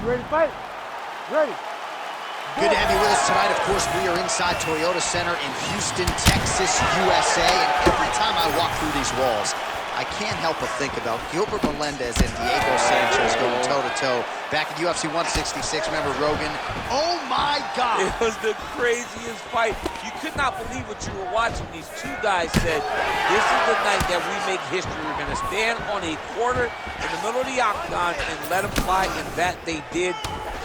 You ready to fight? Ready. Good to have you with us tonight. Of course, we are inside Toyota Center in Houston, Texas, USA. And every time I walk through these walls, I can't help but think about Gilbert Melendez and Diego Sanchez going toe-to-toe back in UFC 166. Remember Rogan? Oh, my God. It was the craziest fight. You could not believe what you were watching. These two guys said, this is the night that we make history. We're going to stand on a quarter in the middle of the octagon and let them fly, and that they did.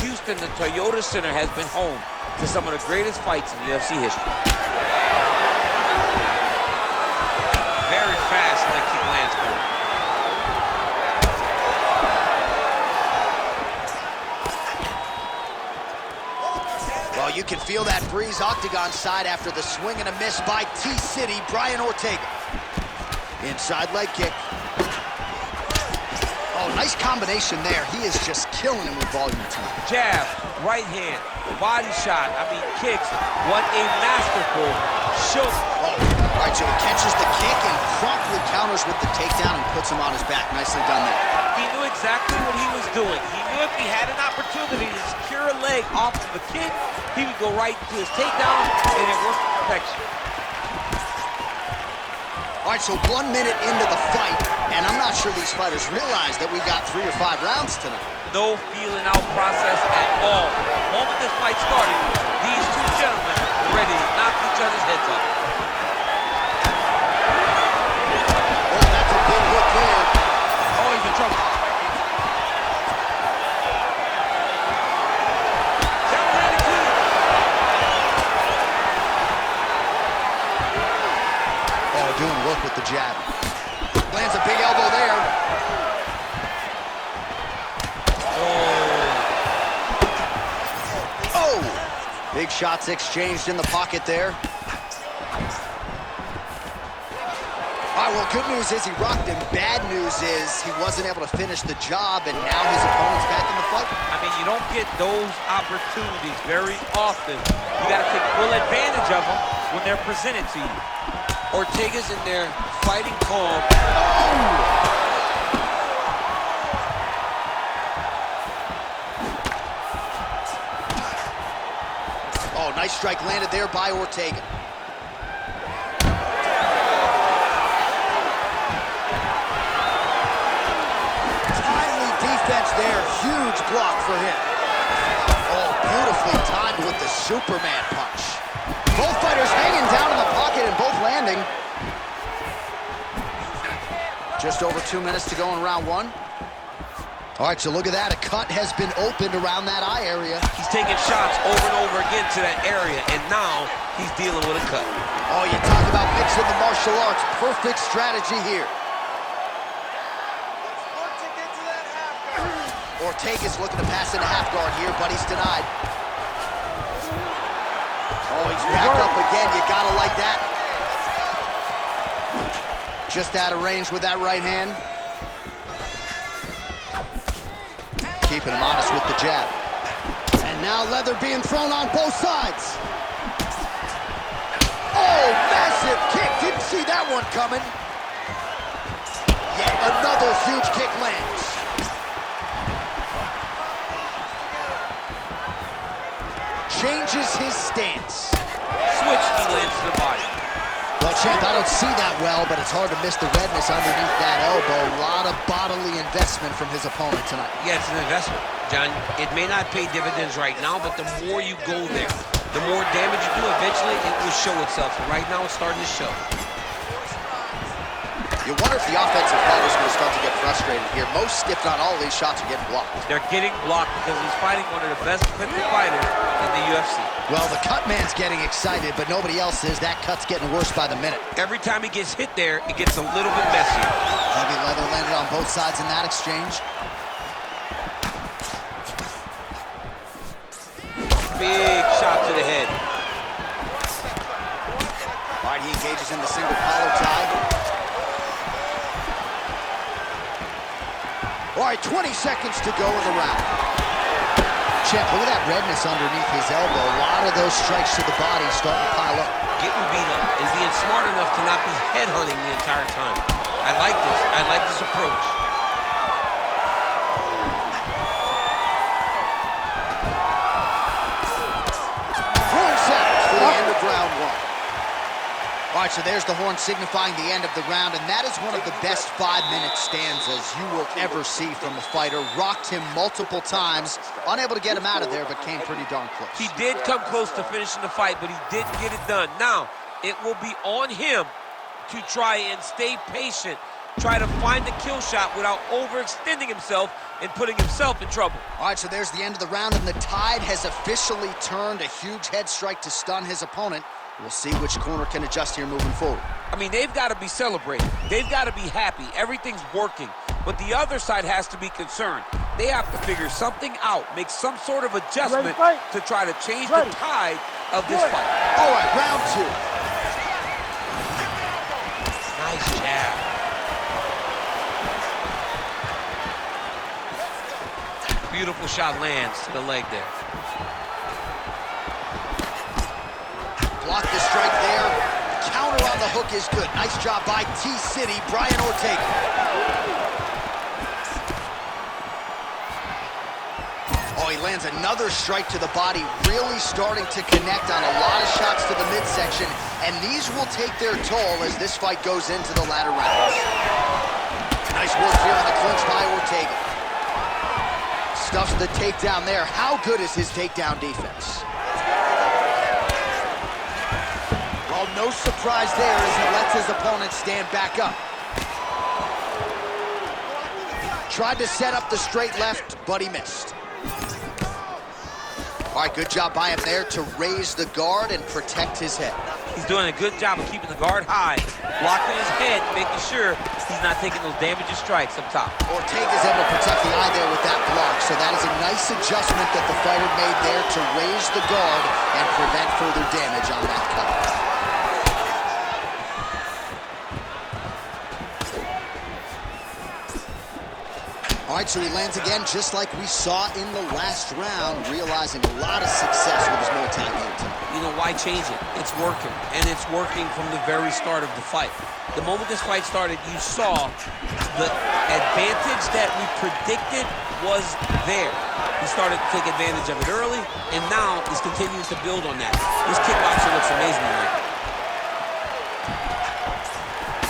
Houston, the Toyota Center, has been home to some of the greatest fights in UFC history. Very fast leg kick lands for him. Well, you can feel that breeze octagon side after the swing and a miss by T-City, Brian Ortega. Inside leg kick. Oh, nice combination there. He is just killing him with volume tonight. Jab, right hand, body shot, kicks. What a masterful show. Oh, all right, so he catches the kick and promptly counters with the takedown and puts him on his back. Nicely done there. He knew exactly what he was doing. He knew if he had an opportunity to secure a leg off of the kick, he would go right to his takedown, and it worked to perfection. All right, so 1 minute into the fight, and I'm not sure these fighters realize that we got 3 or 5 rounds tonight. No feeling out process at all. The moment this fight started, these two gentlemen were ready to knock each other's heads off. Oh, that's a big hook there. Oh, he's in trouble. Doing work with the jab. Lands a big elbow there. Oh! Big shots exchanged in the pocket there. All right, well, good news is he rocked him. Bad news is he wasn't able to finish the job, and now his opponent's back in the fight. You don't get those opportunities very often. You got to take full advantage of them when they're presented to you. Ortega's in there fighting calm. Oh, nice strike landed there by Ortega. Timely defense there. Huge block for him. Oh, beautifully timed with the Superman punch. Both fighters hanging down in the pocket and both landing. Just over 2 minutes to go in round 1. All right, so look at that. A cut has been opened around that eye area. He's taking shots over and over again to that area, and now he's dealing with a cut. Oh, you talk about mixing the martial arts. Perfect strategy here. Ortega's looking to pass into half guard here, but he's denied. Oh, he's back up again. You gotta like that. Just out of range with that right hand. Keeping him honest with the jab. And now leather being thrown on both sides. Oh, massive kick. Didn't see that one coming. Yet another huge kick lands. Changes his stance. Switch, he lands to the body. Well, champ, I don't see that well, but it's hard to miss the redness underneath that elbow. A lot of bodily investment from his opponent tonight. Yeah, it's an investment, John. It may not pay dividends right now, but the more you go there, the more damage you do, eventually it will show itself. And right now it's starting to show. You wonder if the offensive fighters are going to start to get frustrated here. Most, if not all, of these shots are getting blocked. They're getting blocked because he's fighting one of the best equipped fighters in the UFC. Well, the cut man's getting excited, but nobody else is. That cut's getting worse by the minute. Every time he gets hit there, it gets a little bit messier. Heavy leather landed on both sides in that exchange. Big shot to the head. All right, he engages in the single collar tie. All right, 20 seconds to go in the round. Champ, look at that redness underneath his elbow. A lot of those strikes to the body starting to pile up. Getting beat up and being smart enough to not be headhunting the entire time. I like this. I like this approach. All right, so there's the horn signifying the end of the round, and that is one of the best 5-minute stanzas you will ever see from a fighter. Rocked him multiple times, unable to get him out of there, but came pretty darn close. He did come close to finishing the fight, but he didn't get it done. Now, it will be on him to try and stay patient, try to find the kill shot without overextending himself and putting himself in trouble. All right, so there's the end of the round, and the tide has officially turned. A huge head strike to stun his opponent. We'll see which corner can adjust here moving forward. I mean, they've got to be celebrating. They've got to be happy. Everything's working. But the other side has to be concerned. They have to figure something out, make some sort of adjustment to try to change the tide of this fight. All right, round 2. Nice jab. Beautiful shot lands to the leg there. Block the strike there. Counter on the hook is good. Nice job by T-City, Brian Ortega. Oh, he lands another strike to the body, really starting to connect on a lot of shots to the midsection, and these will take their toll as this fight goes into the latter rounds. Nice work here on the clinch by Ortega. Stuffs the takedown there. How good is his takedown defense? Well, no surprise there as he lets his opponent stand back up. Tried to set up the straight left, but he missed. All right, good job by him there to raise the guard and protect his head. He's doing a good job of keeping the guard high, blocking his head, making sure he's not taking those damaging strikes up top. Ortega's able to protect the eye there with that block, so that is a nice adjustment that the fighter made there to raise the guard and prevent further damage on that cut. All right, so he lands again just like we saw in the last round, realizing a lot of success with his Muay Thai game tonight. You know, why change it? It's working, and it's working from the very start of the fight. The moment this fight started, you saw the advantage that we predicted was there. He started to take advantage of it early, and now he's continuing to build on that. This kickboxer looks amazing tonight.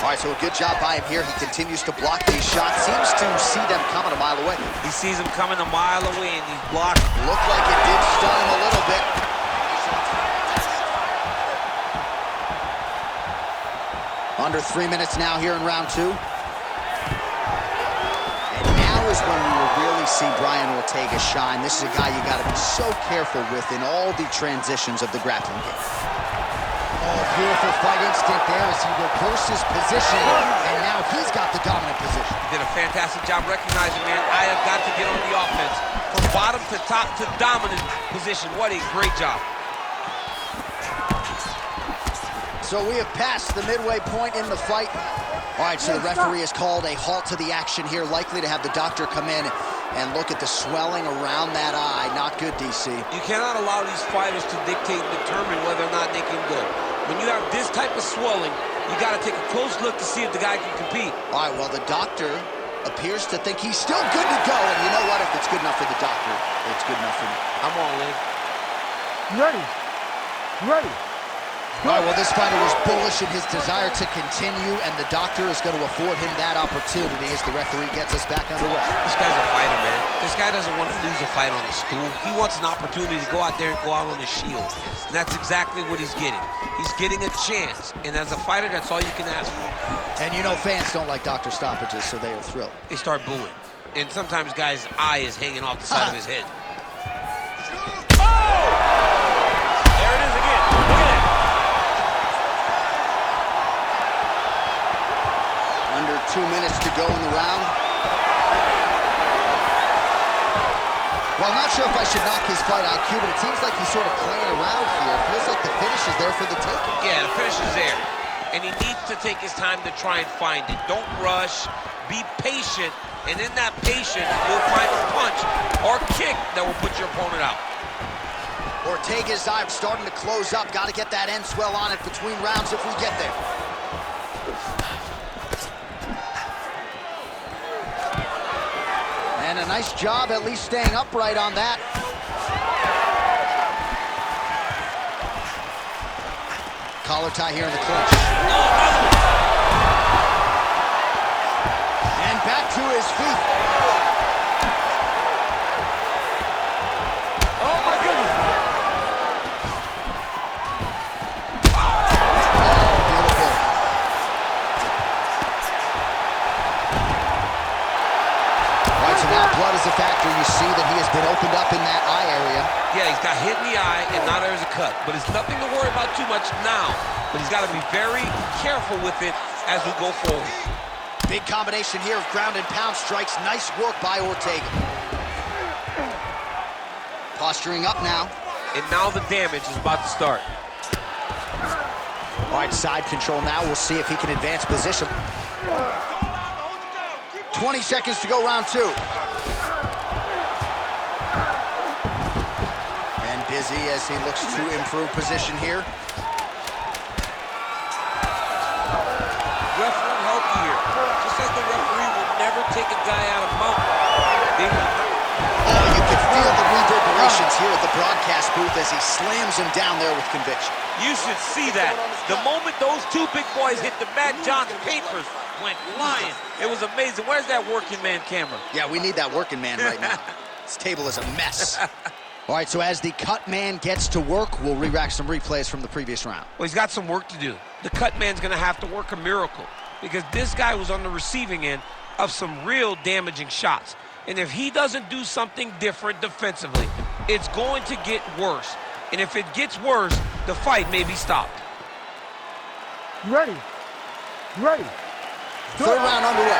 All right, so a good job by him here. He continues to block these shots. Seems to see them coming a mile away. He sees them coming a mile away, and he's blocked. Looked like it did stun him a little bit. Under 3 minutes now here in round 2. And now is when we will really see Brian Ortega shine. This is a guy you got to be so careful with in all the transitions of the grappling game. Oh, beautiful fight instinct there as he reverses position, and now he's got the dominant position. He did a fantastic job recognizing, man, I have got to get on the offense. From bottom to top to dominant position. What a great job. So we have passed the midway point in the fight. All right, so the referee has called a halt to the action here, likely to have the doctor come in and look at the swelling around that eye. Not good, DC. You cannot allow these fighters to dictate and determine whether or not they can go. When you have this type of swelling, you got to take a close look to see if the guy can compete. All right, well, the doctor appears to think he's still good to go, and you know what? If it's good enough for the doctor, it's good enough for me. I'm all in. Ready. Ready. All right, well, this fighter was bullish in his desire to continue, and the doctor is going to afford him that opportunity as the referee gets us back underway. This guy's a fighter, man. This guy doesn't want to lose a fight on the stool. He wants an opportunity to go out there and go out on the shield. And that's exactly what he's getting. He's getting a chance, and as a fighter, that's all you can ask for. And you know fans don't like doctor stoppages, so they are thrilled. They start booing. And sometimes guy's eye is hanging off the side of his head. Oh! There it is again. Look at that. Under 2 minutes to go in the round. Well, I'm not sure if I should knock his fight IQ, but it seems like he's sort of playing around here. It feels like the finish is there for the taking. Yeah, the finish is there. And he needs to take his time to try and find it. Don't rush. Be patient. And in that patience, you'll find a punch or kick that will put your opponent out. Ortega's eye starting to close up. Got to get that end swell on it between rounds if we get there. And a nice job at least staying upright on that. collar tie here in the clinch. And back to his feet. Oh my goodness. Beautiful. All right, so now blood is a factor. You see that he has been opened up in that eye area. Yeah, he's got hit in the eye, and now there's a cut. But it's nothing to worry about too much now. But he's got to be very careful with it as we go forward. Big combination here of ground and pound strikes. Nice work by Ortega. Posturing up now. And now the damage is about to start. All right, side control now. We'll see if he can advance position. 20 seconds to go, round two. And busy as he looks to improve position here. Ref won't help you here. Just like the referee will never take a guy out of mount. Oh, you can feel the reverberations here at the broadcast booth as he slams him down there with conviction. You should see that. The moment those two big boys hit the mat, John's papers went flying. It was amazing. Where's that working man camera? Yeah, we need that working man right now. This table is a mess. All right, so as the cut man gets to work, we'll re-rack some replays from the previous round. Well, he's got some work to do. The cut man's going to have to work a miracle because this guy was on the receiving end of some real damaging shots. And if he doesn't do something different defensively, it's going to get worse. And if it gets worse, the fight may be stopped. You ready? You ready? Third round underway.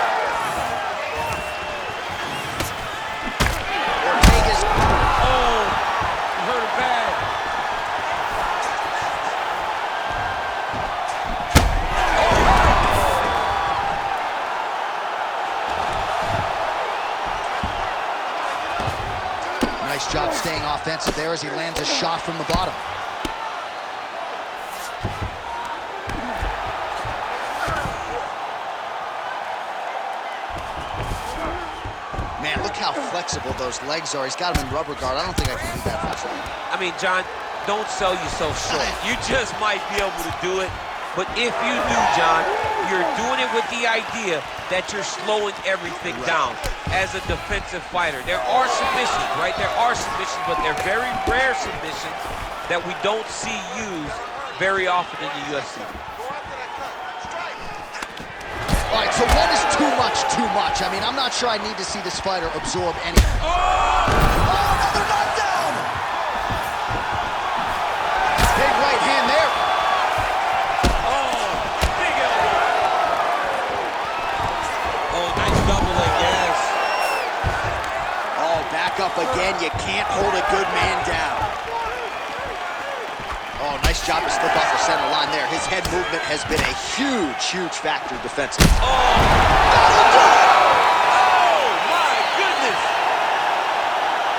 Ortega's... Oh, he hurt it bad. Nice job staying offensive there as he lands a shot from the bottom. Man, look how flexible those legs are. He's got him in rubber guard. I don't think I can be that flexible. I mean, John, don't sell yourself short. You just might be able to do it. But if you do, John, you're doing it with the idea that you're slowing everything down as a defensive fighter. There are submissions, right? There are submissions, but they're very rare submissions that we don't see used very often in the UFC. All right, so what is too much? I mean, I'm not sure I need to see this fighter absorb any... Oh, another knockdown! Big right hand there. Oh, big elbow. Oh, nice double leg, yes. Oh, back up again. You can't hold a good man down. Oh, nice job to slip off the center line there. His head movement has been a huge factor defensively. Oh! Oh, my goodness!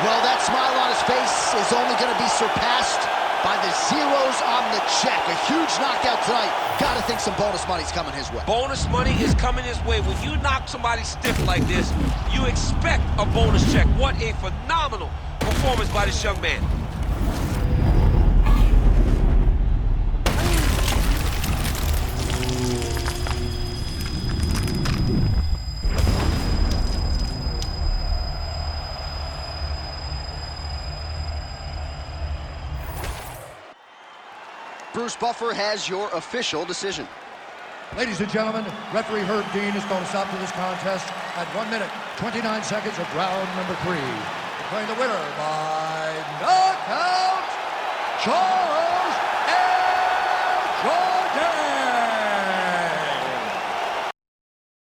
Well, that smile on his face is only going to be surpassed by the zeros on the check. A huge knockout tonight. Got to think some bonus money's coming his way. Bonus money is coming his way. When you knock somebody stiff like this, you expect a bonus check. What a phenomenal performance by this young man. Bruce Buffer has your official decision. Ladies and gentlemen, referee Herb Dean is going to stop to this contest at 1 minute, 29 seconds of round number 3. Declaring the winner by knockout, Jourdain!